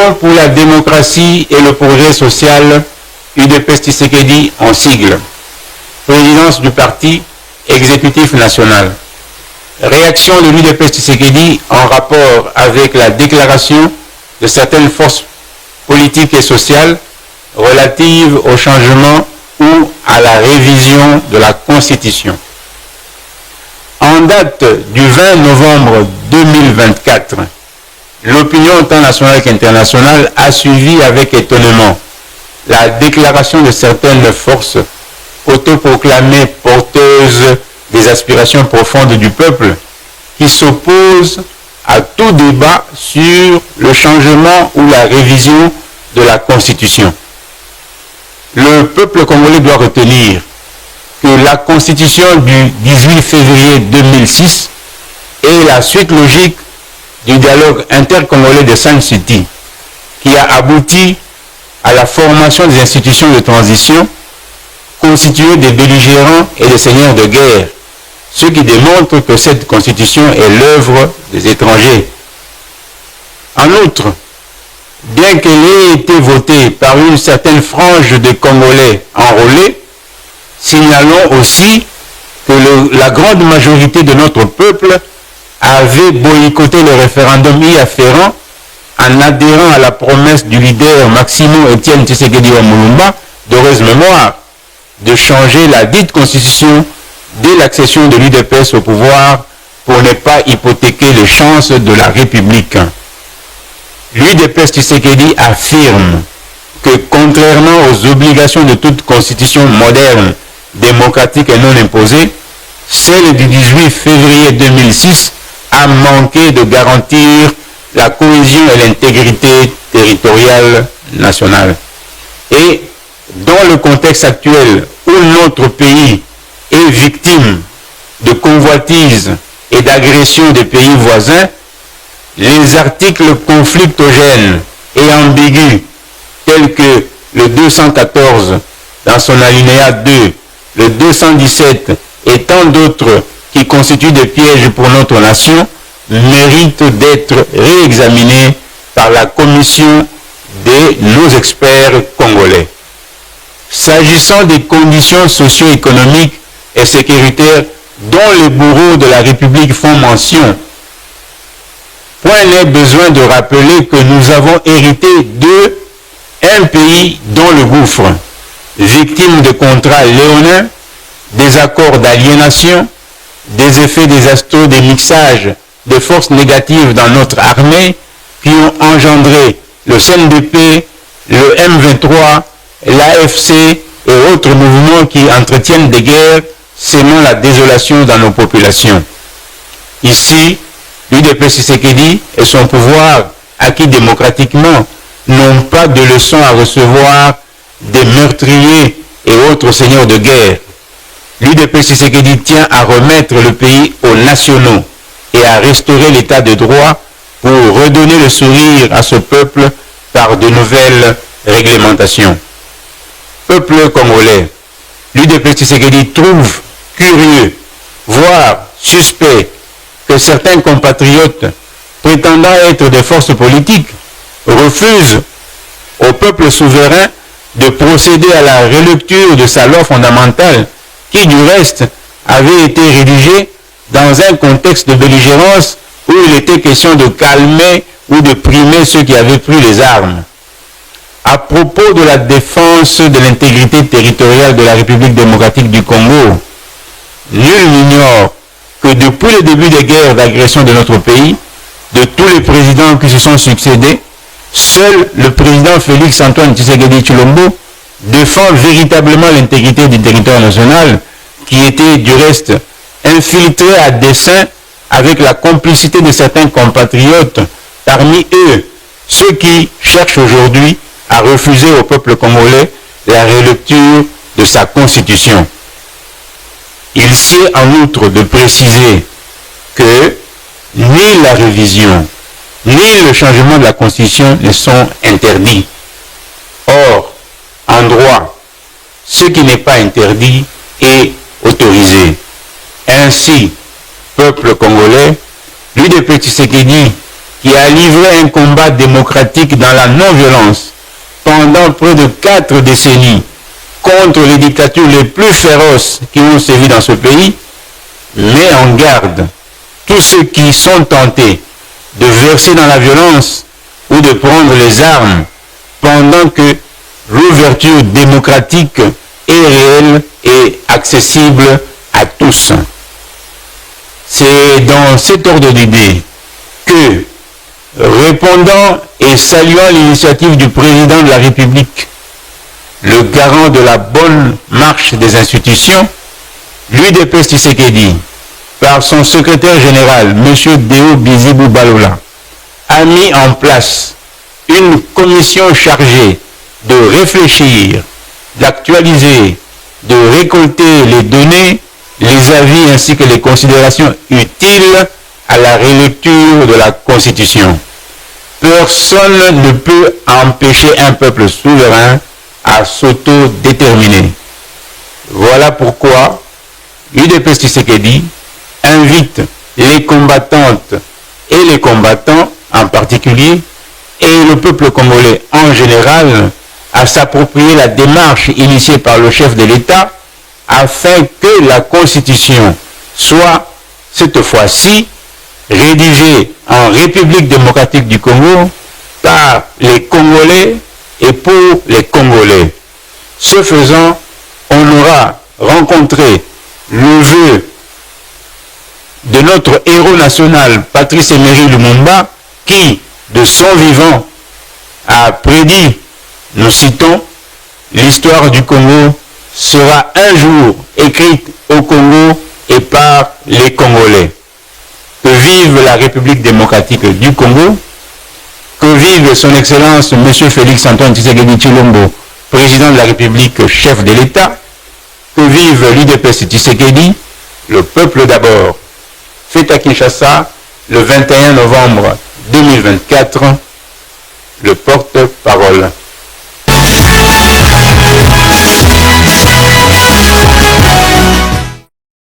Union pour la démocratie et le progrès social, UDPS Tshisekedi en sigle. Présidence du parti exécutif national. Réaction de l'UDPS Tshisekedi en rapport avec la déclaration de certaines forces politiques et sociales relatives au changement ou à la révision de la Constitution. En date du 20 novembre 2024, l'opinion tant nationale qu'internationale a suivi avec étonnement la déclaration de certaines forces autoproclamées porteuses des aspirations profondes du peuple qui s'opposent à tout débat sur le changement ou la révision de la Constitution. Le peuple congolais doit retenir que la Constitution du 18 février 2006 est la suite logique du dialogue intercongolais de Sun City qui a abouti à la formation des institutions de transition constituées des belligérants et des seigneurs de guerre, ce qui démontre que cette constitution est l'œuvre des étrangers. En outre, bien qu'elle ait été votée par une certaine frange de Congolais enrôlés, signalons aussi que la grande majorité de notre peuple avait boycotté le référendum y afférent en adhérant à la promesse du leader Maximo Etienne Tshisekedi Mulumba, d'heureuse mémoire, de changer la dite constitution dès l'accession de l'UDPS au pouvoir pour ne pas hypothéquer les chances de la République. L'UDPS Tshisekedi affirme que contrairement aux obligations de toute constitution moderne, démocratique et non imposée, celle du 18 février 2006 a manqué de garantir la cohésion et l'intégrité territoriale nationale. Et dans le contexte actuel où notre pays est victime de convoitises et d'agressions des pays voisins, les articles conflictogènes et ambigus tels que le 214 dans son alinéa 2, le 217 et tant d'autres qui constituent des pièges pour notre nation méritent d'être réexaminés par la commission de nos experts congolais. S'agissant des conditions socio-économiques et sécuritaires dont les bourreaux de la République font mention, point n'est besoin de rappeler que nous avons hérité d'un pays dans le gouffre, victime de contrats léonins, des accords d'aliénation, des effets désastreux des mixages de forces négatives dans notre armée qui ont engendré le CNDP, le M23, l'AFC et autres mouvements qui entretiennent des guerres sémant la désolation dans nos populations. Ici, l'UDPS Tshisekedi et son pouvoir acquis démocratiquement n'ont pas de leçons à recevoir des meurtriers et autres seigneurs de guerre. L'UDPS Tshisekedi tient à remettre le pays aux nationaux et à restaurer l'état de droit pour redonner le sourire à ce peuple par de nouvelles réglementations. Peuple congolais, l'UDPS Tshisekedi trouve curieux, voire suspect, que certains compatriotes prétendant être des forces politiques refusent au peuple souverain de procéder à la relecture de sa loi fondamentale qui du reste avait été rédigée dans un contexte de belligérance où il était question de calmer ou de primer ceux qui avaient pris les armes. À propos de la défense de l'intégrité territoriale de la République démocratique du Congo, nul n'ignore que depuis le début des guerres d'agression de notre pays, de tous les présidents qui se sont succédés, seul le président Félix Antoine Tshisekedi Tshilombo défend véritablement l'intégrité du territoire national qui était du reste infiltré à dessein avec la complicité de certains compatriotes, parmi eux ceux qui cherchent aujourd'hui à refuser au peuple congolais la relecture de sa constitution. Il sied en outre de préciser que ni la révision, ni le changement de la constitution ne sont interdits. Or, en droit, ce qui n'est pas interdit est autorisé. Ainsi, peuple congolais, l'UDPS Tshisekedi qui a livré un combat démocratique dans la non-violence pendant près de 4 décennies contre les dictatures les plus féroces qui ont sévi dans ce pays, met en garde tous ceux qui sont tentés de verser dans la violence ou de prendre les armes pendant que l'ouverture démocratique est réelle et accessible à tous. C'est dans cet ordre d'idées que, répondant et saluant l'initiative du président de la République, le garant de la bonne marche des institutions, l'UDPS Tshisekedi, par son secrétaire général, M. Deo Bizibou Balola, a mis en place une commission chargée de réfléchir, d'actualiser, de récolter les données, les avis ainsi que les considérations utiles à la relecture de la Constitution. Personne ne peut empêcher un peuple souverain à s'autodéterminer. Voilà pourquoi l'UDPS Tshisekedi invite les combattantes et les combattants en particulier et le peuple congolais en général à s'approprier la démarche initiée par le chef de l'État afin que la Constitution soit, cette fois-ci, rédigée en République démocratique du Congo par les Congolais et pour les Congolais. Ce faisant, on aura rencontré le vœu de notre héros national, Patrice Emery Lumumba, qui, de son vivant, a prédit, nous citons, l'histoire du Congo sera un jour écrite au Congo et par les Congolais. Que vive la République démocratique du Congo, que vive son Excellence M. Félix Antoine Tshisekedi Tshilombo, président de la République, chef de l'État, que vive l'UDPS Tshisekedi, le peuple d'abord. Fait à Kinshasa, le 21 novembre 2024, le porte-parole.